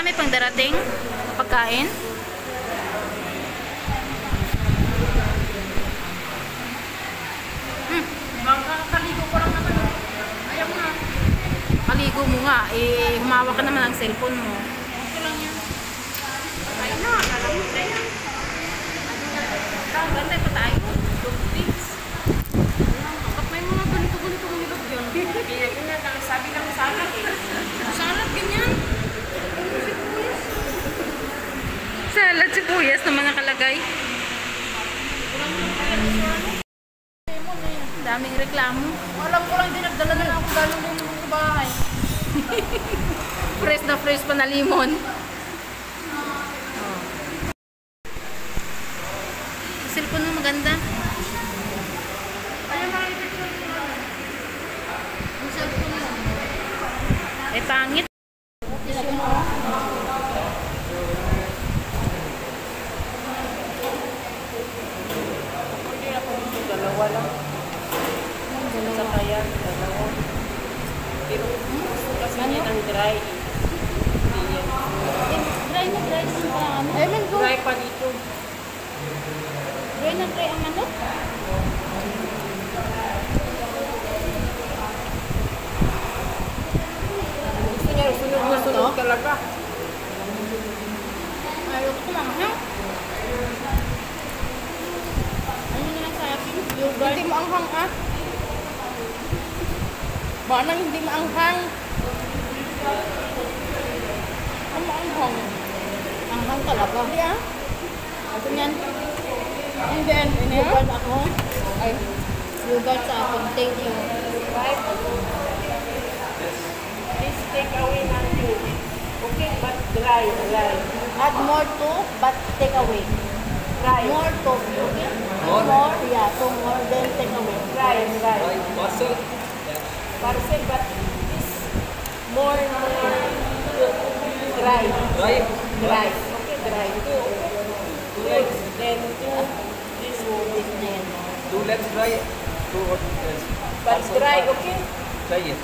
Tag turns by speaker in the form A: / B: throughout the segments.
A: Marami pang darating pagkain.
B: Makakaligo ko lang naman. Ayaw na.
A: Kaligo mo nga. Eh, humawak ka naman ang cellphone mo.
B: Okay lang yan. Ayaw na. Kalamit na yan.
A: Ganda pa tayo. Please.
B: Kapag may mga ganito-ganito ng ilog yun. Kaya yun na lang. Sabi lang salad eh.
A: Salad ganyan. Salad sibuyas naman nakalagay. Daming reklamo.
B: Alam ko lang din, nagdala na lang ako galing din sa bahay.
A: Fresh na fresh pa na limon. Cellphone mo maganda.
B: Ayun na yung picture ko na.
A: Ang cellphone mo. Eh, pangit.
B: Hindi ako gusto, dalawa lang. Sa kaya, dalawa. Pero gusto kasi yan ang dry. Hindi yan.
A: Dry na dry naman pa ang ano.
B: Ewan ko. Dry pa dito.
A: Dry na dry ang ano.
B: Gusto niya, sunod talaga.
A: Ayaw ko manghang. Ano na lang sa akin? Yogurt.
B: Hindi maanghang ah. Manang hindi maanghang. Ang maanghang.
A: Manghang talaga.
B: Hindi ah.
A: Ako yan.
B: And then,
A: Yogurt ako.
B: ay,
A: Yogurt sa akin. Thank you.
B: right? Please take away ng you. Okay, but dry.
A: Add more to, but take away.
B: Dry.
A: More to, okay?
C: More?
A: More, yeah. So more, then take away.
B: Dry.
C: Parcel.
B: Parcel, but this more dry.
C: Dry.
B: Dry. Okay, dry. Good. Then this one.
C: Two legs dry. Two hot legs.
B: But dry, okay?
C: Dry yes.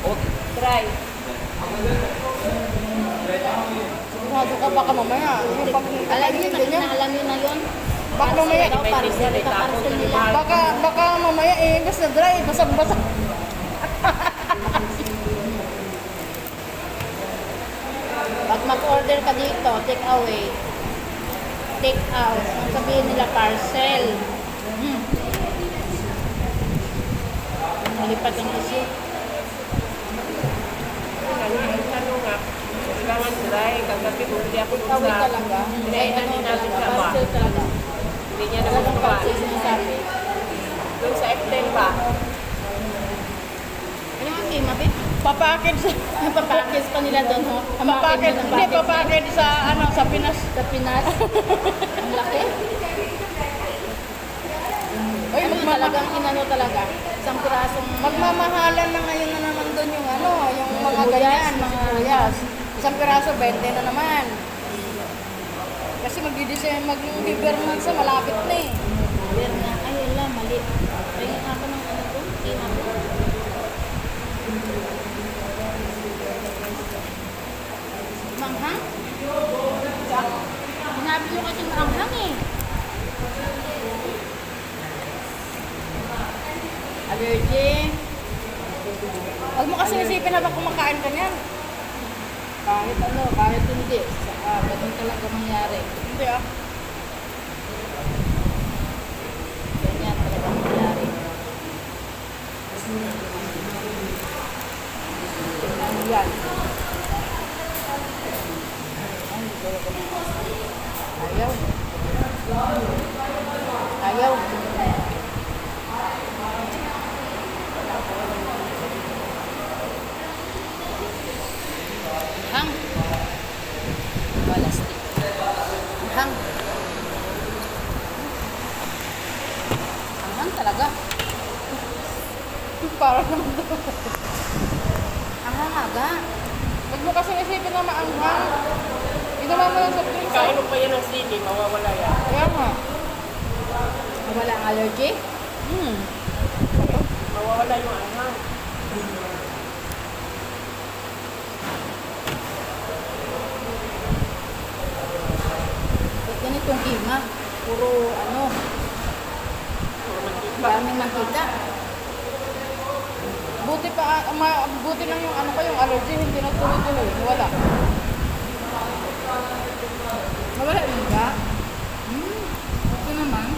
C: Okay.
B: Dry.
A: Sigurado ka baka mamaya. Alam niyo na, alam niyo na yun.
B: Baka mamaya,
A: daw, parcel nila.
B: Baka mamaya imbes na dry, basag-basag.
A: Pag mag-order ka dito, take away. Take out. Ang sabihin nila parcel. Nalipat ang issue.
B: Tanong nga, kailangan dry, kagabi bumili ako
A: Take away talaga.
B: Dinahinan din natin siya ba?
A: Parcel talaga.
B: Hindi niya
A: Talagang
B: nagustuhan.
A: parcel sinasabi.
B: Doon sa F10 ba?
A: Ano ang game, Mabit?
B: Papackage
A: Papakis pa nila doon, ho?
B: Papackage sa sa Pinas.
A: Sa Pinas. Ang laki.
B: Oy,
A: Ano talagang inano talaga? Isang pirasong...
B: magmamahalan na ngayon na naman doon yung yung mga
A: Sibuyas,
B: ganyan, mga
A: sibuyas.
B: Isang piraso 20 na naman. Kasi mag-deliver man sa malapit na eh.
A: Pero na, ay wala, mali. Tingin ako ng ano to? Tingin ako. Manghang? Sinabi nyo kasi manghang eh. Allergy.
B: Huwag mo kasi isipin na ba kumakain ka niyan?
A: Kahit hindi. Ganun talaga mangyari.
B: Hindi ah.
A: Ganyan talaga mangyari.
B: Yan. Ayaw. Ayaw.
A: Hang. Balastik. Hang. Hang talaga.
B: Para naman to.
A: Ang hanga.
B: Huwag mo kasi isipin na maanghang. Ginawa mo lang sa drinks.
D: Kain mo pa yan ng sili, mawawala yan.
B: Kaya nga.
A: Wala ang allergy?
D: Mawawala yung anghang.
A: Ang ganitong kima. Puro ano, daming mantika.
B: Buti pa, buti lang yung ano ko, yung allergy, hindi na tuloy-tuloy. Wala.
A: Nawala yun ka?
B: Ito naman.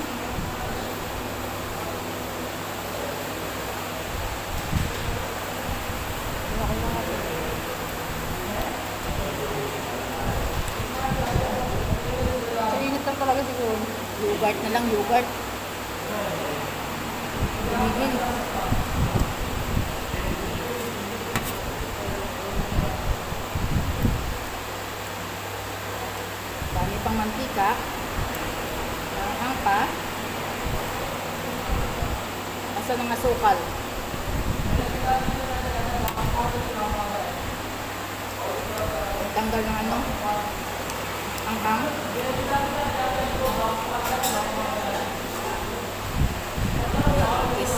A: Sa init lang talaga siguro. Yogurt na lang, yogurt. Binigin. Dami pang mantika. Ang pa. Asa ng asukal. Tanggal ng ano. Ang hang. Yes.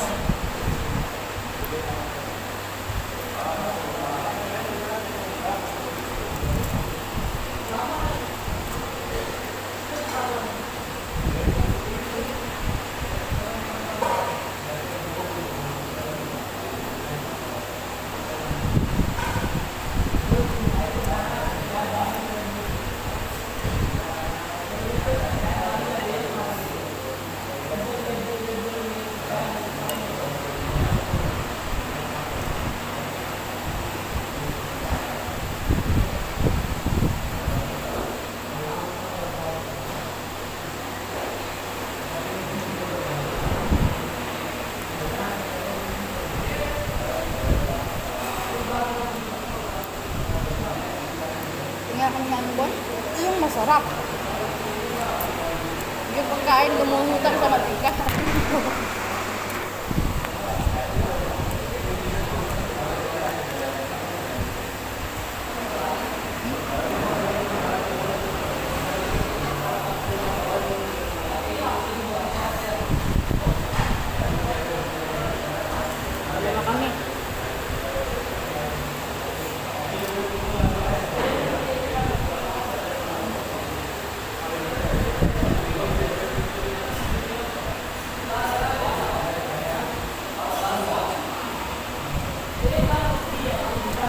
A: Tingnan kami ng bon. Ito yung masarap. Yung pagkain lumulutang sa mantika. Wala na kami.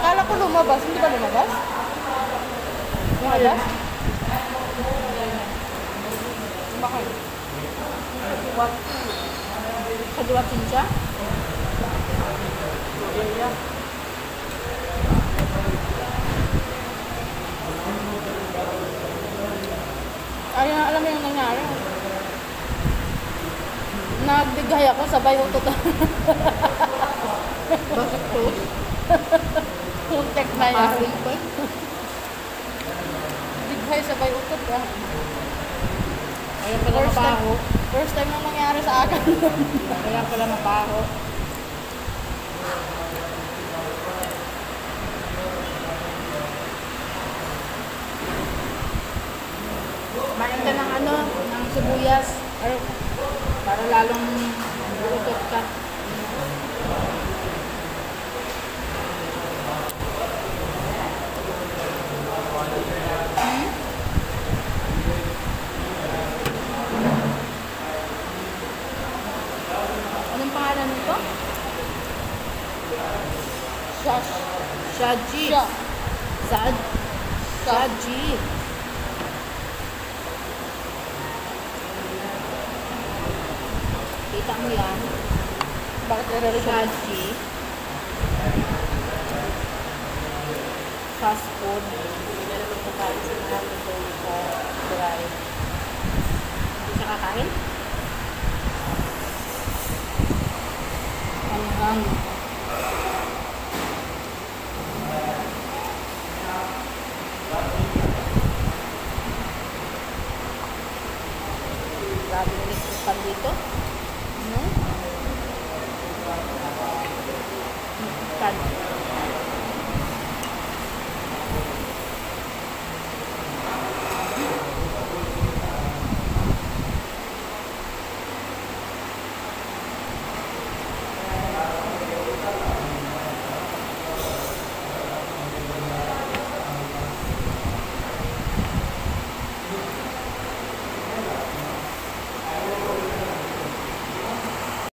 B: Akala ko lumabas, hindi ba lumabas? Lumabas? Bakit?
A: Kadiwatin siya.
B: Ayun, alam mo yung nangyari. Nagdigay ako, sabay utot.
A: Bakit to?
B: Tuntek na yan.
A: Paring pa.
B: Dighay, sabay utot ka.
A: Ayaw pala mabaho.
B: First time na nangyari sa akin.
A: Ayaw pala mabaho. Kumain ka ng ano, ng sibuyas. Para lalong buutot ka. Anong pangalan nito? Shaji.
B: Siya.
A: Shaji. Kita mo yan?
B: Bakit nare-record?
A: Shaji. Fast food. Hindi na naman kakain sa mga luto sa drive. Hindi siya kakain? Hanghang.